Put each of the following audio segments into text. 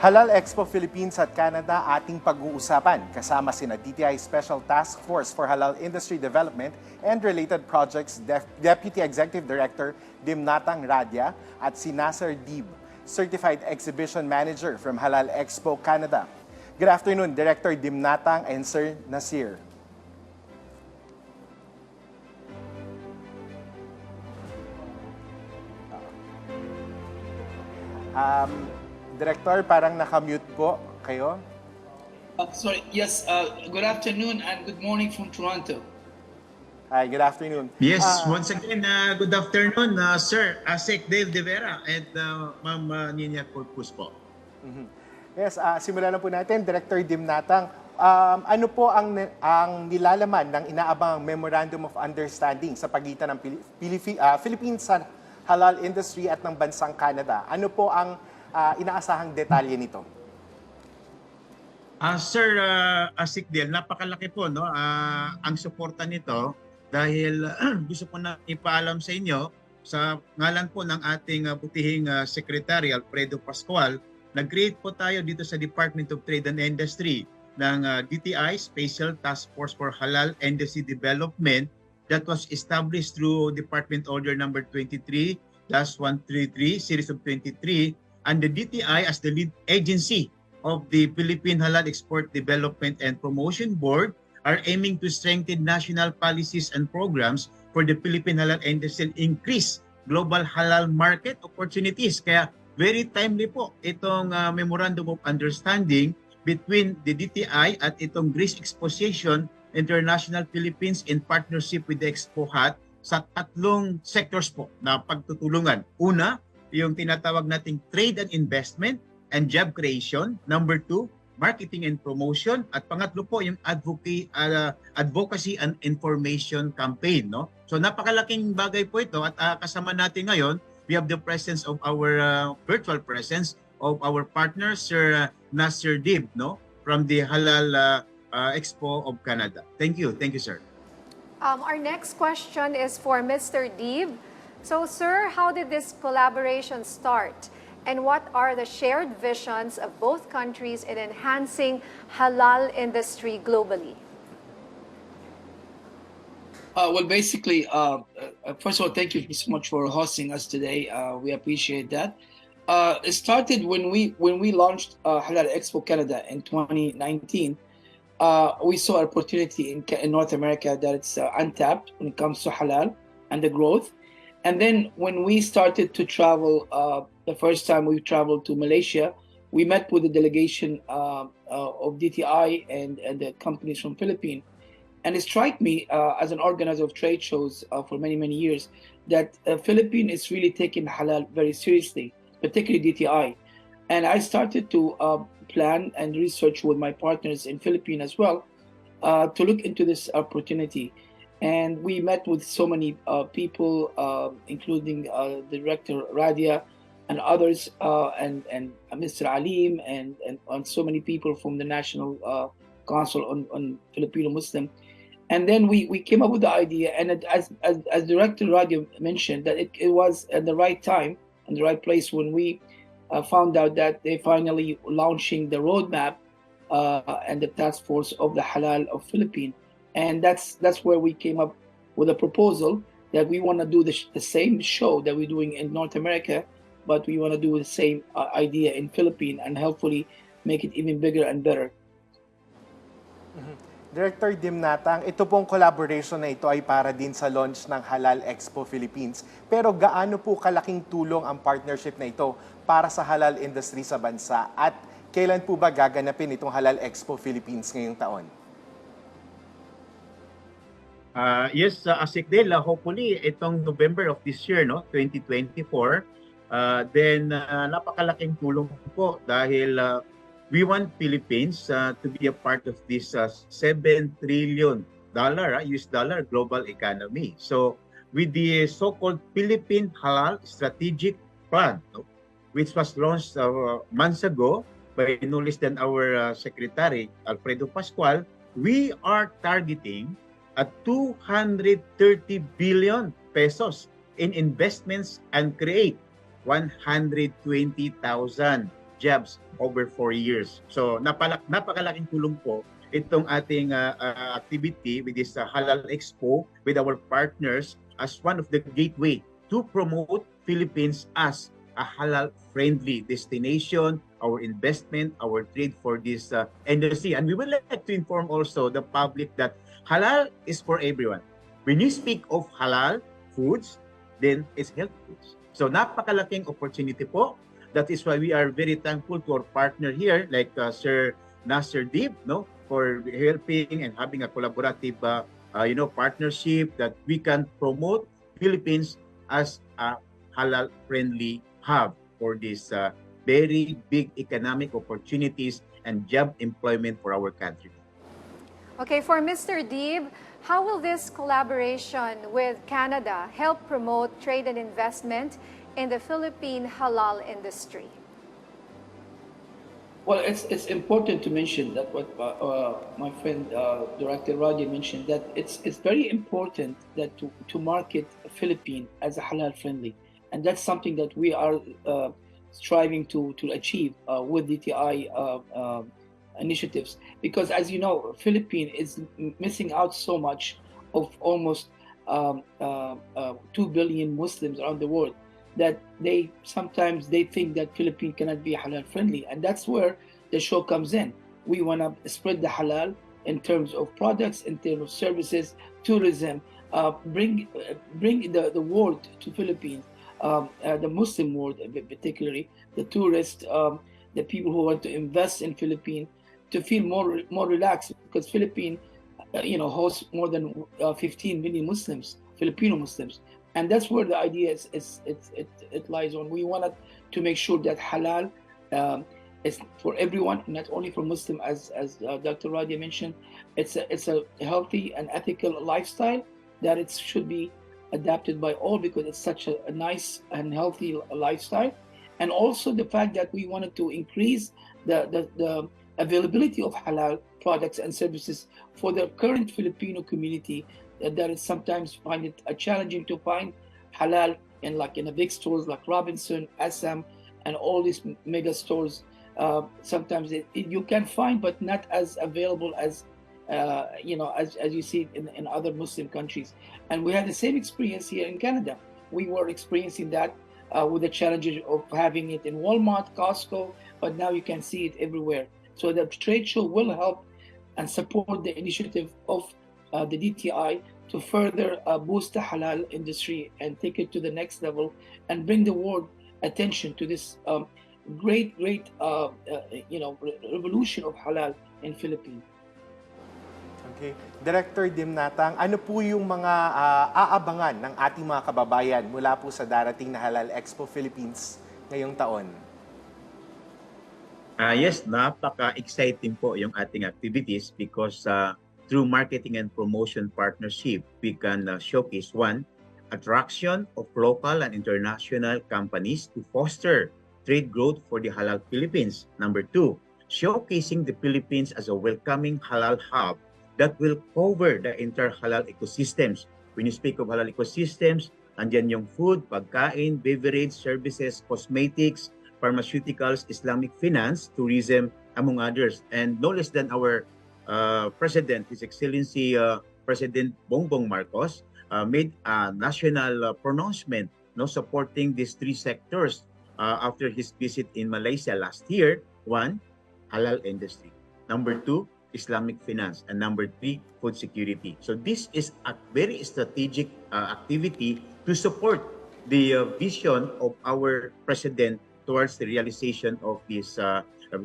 Halal Expo Philippines at Canada ating pag-uusapan kasama sina DTI Special Task Force for Halal Industry Development and Related Projects Deputy Executive Director Dimnatang Radia at si Nasser Deeb, Certified Exhibition Manager from Halal Expo Canada. Good afternoon, Director Dimnatang and Sir Nasser. Director, parang nakamute po kayo. Sorry, yes, good afternoon and good morning from Toronto. Hi, good afternoon. Yes, once again, good afternoon, Sir Asik Dave De Vera and Ma'am Nina Corpus po. Yes, simulan na po natin, Director Dimnatang. Ano po ang nilalaman ng inaabang Memorandum of Understanding sa pagitan ng Philippines Halal Industry at ng bansang Canada? Ano po ang inaasahang detalye nito? Sir Asikdel, napakalaki po no ang suporta nito dahil gusto po na ipaalam sa inyo sa ngalan po ng ating butihing Secretary Alfredo Pascual, nag-create po tayo dito sa Department of Trade and Industry ng DTI Special Task Force for Halal Industry Development that was established through Department Order number 23/133 series of 23, and the DTI as the lead agency of the Philippine Halal Export Development and Promotion Board are aiming to strengthen national policies and programs for the Philippine halal industry and increase global halal market opportunities. Kaya very timely po itong Memorandum of Understanding between the DTI at itong Greece Exposition International Philippines in partnership with the Expo Hut sa tatlong sectors po na pagtutulungan. Una, yung tinatawag nating trade and investment and job creation. Number 2, marketing and promotion. At pangatlo po yung advocacy and information campaign. No? So napakalaking bagay po ito at kasama natin ngayon, we have the presence of our virtual presence of our partner, Sir Nasser Deeb, no? From the Halal Expo of Canada. Thank you, sir. Our next question is for Mr. Deeb. So, sir, how did this collaboration start? And what are the shared visions of both countries in enhancing halal industry globally? Well, basically, first of all, thank you so much for hosting us today. We appreciate that. It started when we launched Halal Expo Canada in 2019. We saw an opportunity in North America that it's untapped when it comes to halal and the growth. And then when we started to travel, the first time we traveled to Malaysia, we met with the delegation of DTI and the companies from Philippines. And it struck me as an organizer of trade shows for many, many years that Philippines is really taking halal very seriously, particularly DTI. And I started to plan and research with my partners in Philippines as well to look into this opportunity. And we met with so many people, including the director Radia and others, and Mr. Alim, and so many people from the National Council on Filipino Muslim. And then we came up with the idea, and as Director Radia mentioned, that it was at the right time and the right place when we found out that they finally launching the roadmap and the task force of the Halal of Philippines. And that's where we came up with a proposal that we want to do the same show that we're doing in North America, but we want to do the same idea in Philippines and hopefully make it even bigger and better. Director Dimnatang, ito pong collaboration na ito ay para din sa launch ng Halal Expo Philippines. Pero gaano po kalaking tulong ang partnership na ito para sa halal industry sa bansa? At kailan po ba gaganapin itong Halal Expo Philippines ngayong taon? Yes, Asikdel, hopefully itong November of this year, no, 2024, then napakalaking tulong po dahil we want Philippines to be a part of this $7 trillion US dollar global economy. So with the so-called Philippine Halal Strategic Plan, no, which was launched months ago by no less than our Secretary Alfredo Pascual, we are targeting at 230 billion pesos in investments and create 120,000 jobs over 4 years. So napakalaking tulong po itong ating activity with this Halal Expo with our partners as one of the gateway to promote Philippines as a halal-friendly destination, our investment, our trade for this industry. And we would like to inform also the public that halal is for everyone. When you speak of halal foods, then it's healthy foods. So napakalaking opportunity po. That is why we are very thankful to our partner here, like Sir Nasser Deeb, no, for helping and having a collaborative, partnership that we can promote Philippines as a halal-friendly hub for these very big economic opportunities and job employment for our country. Okay, for Mr. Deeb, how will this collaboration with Canada help promote trade and investment in the Philippine halal industry? Well, it's important to mention that what my friend Director Radia mentioned, that it's very important that to market Philippines as a halal friendly, and that's something that we are striving to achieve with DTI initiatives, because as you know, Philippines is missing out so much of almost 2 billion Muslims around the world, that they sometimes think that Philippines cannot be halal friendly, and that's where the show comes in. We want to spread the halal in terms of products, in terms of services, tourism, bring the world to Philippines, the Muslim world particularly, the tourists, the people who want to invest in Philippines, to feel more relaxed, because Philippines hosts more than 15 million Muslims, Filipino Muslims. And that's where the idea it lies on. We wanted to make sure that halal is for everyone, not only for Muslim, as Dr. Radia mentioned. It's a healthy and ethical lifestyle that it should be adapted by all, because it's such a nice and healthy lifestyle. And also the fact that we wanted to increase the availability of halal products and services for the current Filipino community, that is sometimes find it challenging to find halal in the big stores like Robinson, SM, and all these mega stores. Sometimes you can find, but not as available as as you see in other Muslim countries. And we had the same experience here in Canada. We were experiencing that with the challenges of having it in Walmart, Costco, but now you can see it everywhere. So the trade show will help and support the initiative of the DTI to further boost the halal industry and take it to the next level, and bring the world attention to this great revolution of halal in Philippines. Okay. Director Dimnatang, ano po yung mga aabangan ng ating mga kababayan mula po sa darating na Halal Expo Philippines ngayong taon? Yes, napaka-exciting po yung ating activities because through marketing and promotion partnership, we can showcase one, attraction of local and international companies to foster trade growth for the Halal Philippines. Number two, showcasing the Philippines as a welcoming halal hub that will cover the entire halal ecosystems. When you speak of halal ecosystems, andyan yung food, pagkain, beverage, services, cosmetics, pharmaceuticals, Islamic finance, tourism, among others. And no less than our President, His Excellency President Bongbong Marcos, made a national pronouncement supporting these three sectors after his visit in Malaysia last year. One, halal industry. Number two, Islamic finance. And number three, food security. So this is a very strategic activity to support the vision of our President towards the realization of these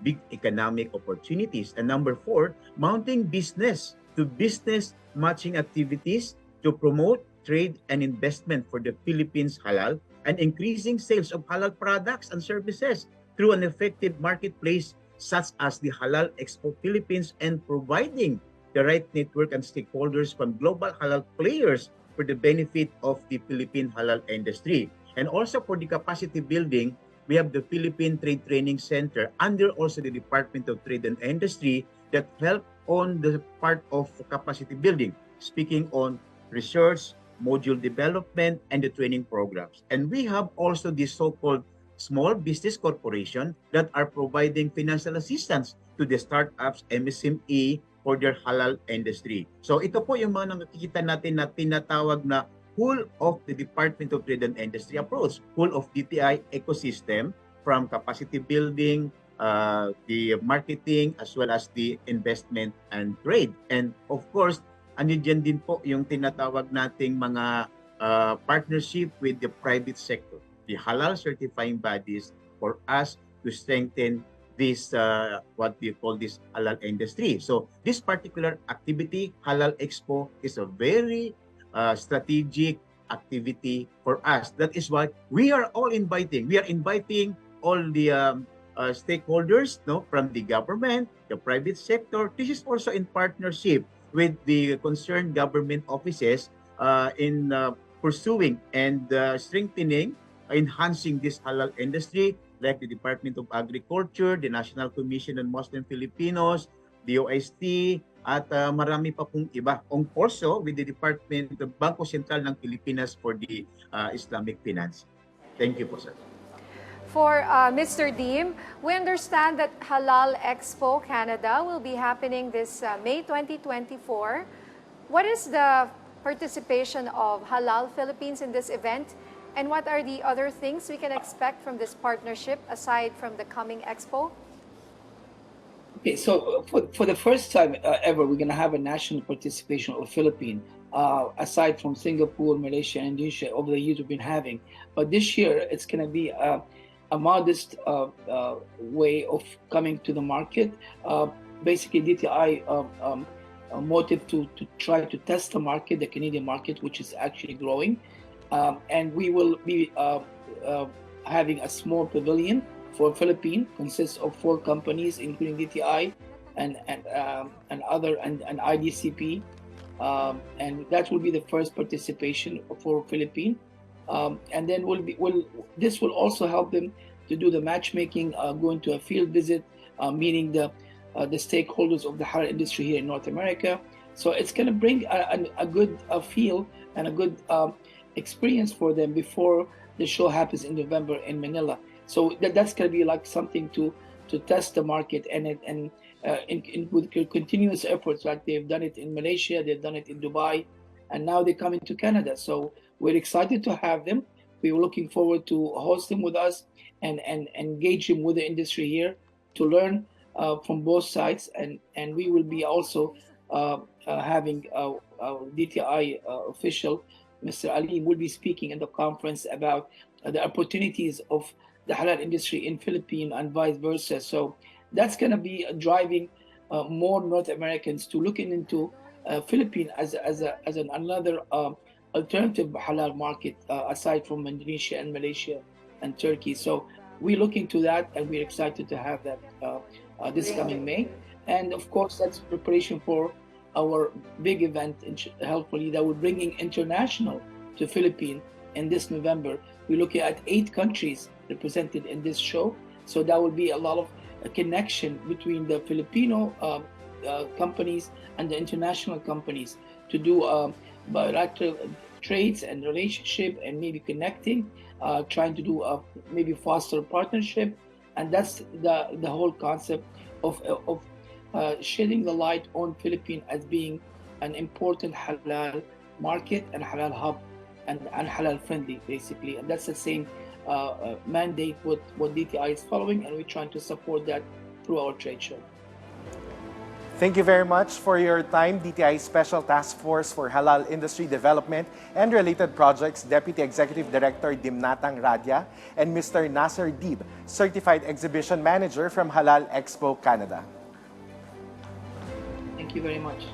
big economic opportunities. And number four, mounting business to business matching activities to promote trade and investment for the Philippines halal, and increasing sales of halal products and services through an effective marketplace such as the Halal Expo Philippines, and providing the right network and stakeholders from global halal players for the benefit of the Philippine halal industry. And also for the capacity building, we have the Philippine Trade Training Center under also the Department of Trade and Industry that help on the part of capacity building, speaking on research, module development, and the training programs. And we have also the so-called small business corporation that are providing financial assistance to the startups, MSME, for their halal industry. So ito po yung mga nakikita natin na tinatawag na whole of the Department of Trade and Industry approach, whole of DTI ecosystem, from capacity building, the marketing, as well as the investment and trade. And of course, dyan din po yung tinatawag nating mga partnership with the private sector, the halal certifying bodies, for us to strengthen this, what we call this halal industry. So this particular activity, Halal Expo, is a very strategic activity for us. That is why we are all inviting. We are inviting all the stakeholders, no, from the government, the private sector. This is also in partnership with the concerned government offices in pursuing and strengthening, enhancing this halal industry, like the Department of Agriculture, the National Commission on Muslim Filipinos, the OST, at marami pa pong iba. Also with the Department of Bangko Sentral ng Pilipinas for the Islamic finance. Thank you po, sir. For Mr. Deeb, we understand that Halal Expo Canada will be happening this May 2024. What is the participation of Halal Philippines in this event? And what are the other things we can expect from this partnership aside from the coming expo? Okay, so for the first time ever, we're going to have a national participation of Philippines, aside from Singapore, Malaysia, and Indonesia over the years we've been having. But this year, it's going to be a modest way of coming to the market. Basically, DTI motive to try to test the market, the Canadian market, which is actually growing. And we will be having a small pavilion for Philippines, consists of 4 companies, including DTI and other and IDCP, and that will be the first participation for Philippines. And then this will also help them to do the matchmaking, going to a field visit, meeting the stakeholders of the halal industry here in North America. So it's going to bring a good feel and a good experience for them before the show happens in November in Manila. So that's going to be like something to test the market, and with continuous efforts, like they've done it in Malaysia, they've done it in Dubai, and now they're coming to Canada. So we're excited to have them. We're looking forward to host them with us and engage them with the industry here to learn from both sides. And we will be also having DTI official, Mr. Ali, will be speaking in the conference about the opportunities of the halal industry in Philippines and vice versa. So that's going to be driving more North Americans to looking into Philippines as another alternative halal market aside from Indonesia and Malaysia and Turkey. So we're looking to that, and we're excited to have that this coming May. And of course, that's preparation for our big event, hopefully, that we're bringing international to Philippines in this November. We're looking at 8 countries represented in this show. So that will be a lot of a connection between the Filipino companies and the international companies to do bilateral trades and relationship, and maybe connecting, trying to do maybe foster partnership. And that's the whole concept of shedding the light on Philippines as being an important halal market and halal hub and halal friendly, basically. And that's the same mandate what DTI is following, and we're trying to support that through our trade show. Thank you very much for your time, DTI Special Task Force for Halal Industry Development and Related Projects Deputy Executive Director Dimnatang Radia, and Mr. Nasser Deeb, Certified Exhibition Manager from Halal Expo Canada. Thank you very much.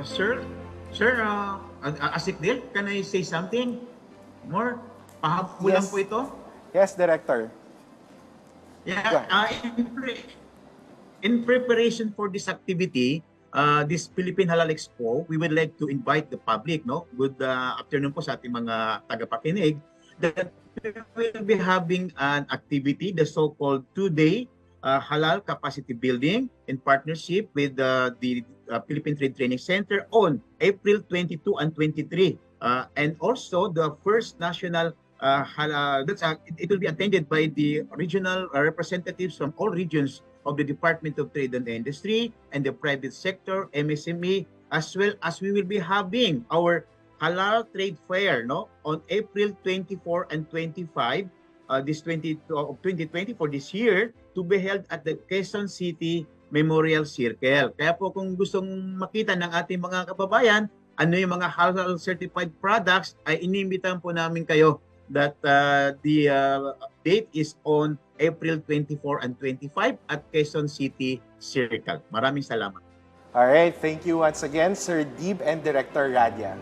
Sir, Asikdil, can I say something more? Pahabulan Yes. po ito. Yes, Director. Yeah, in preparation for this activity, this Philippine Halal Expo, we would like to invite the public, no? Good afternoon po sa ating mga tagapakinig, that we will be having an activity, the so-called 2-day halal capacity building in partnership with the Philippine Trade Training Center on April 22 and 23. And also the first national it will be attended by the regional representatives from all regions of the Department of Trade and Industry and the private sector, MSME, as well as we will be having our Halal Trade Fair, no, on April 24 and 25, this 2024 this year, to be held at the Quezon City Memorial Circle. Kaya po kung gustong makita ng ating mga kababayan ano yung mga halal certified products, ay inimbitahan po namin kayo that the date is on April 24 and 25 at Quezon City Circle. Maraming salamat. All right, thank you once again, Sir Deeb and Director Radia.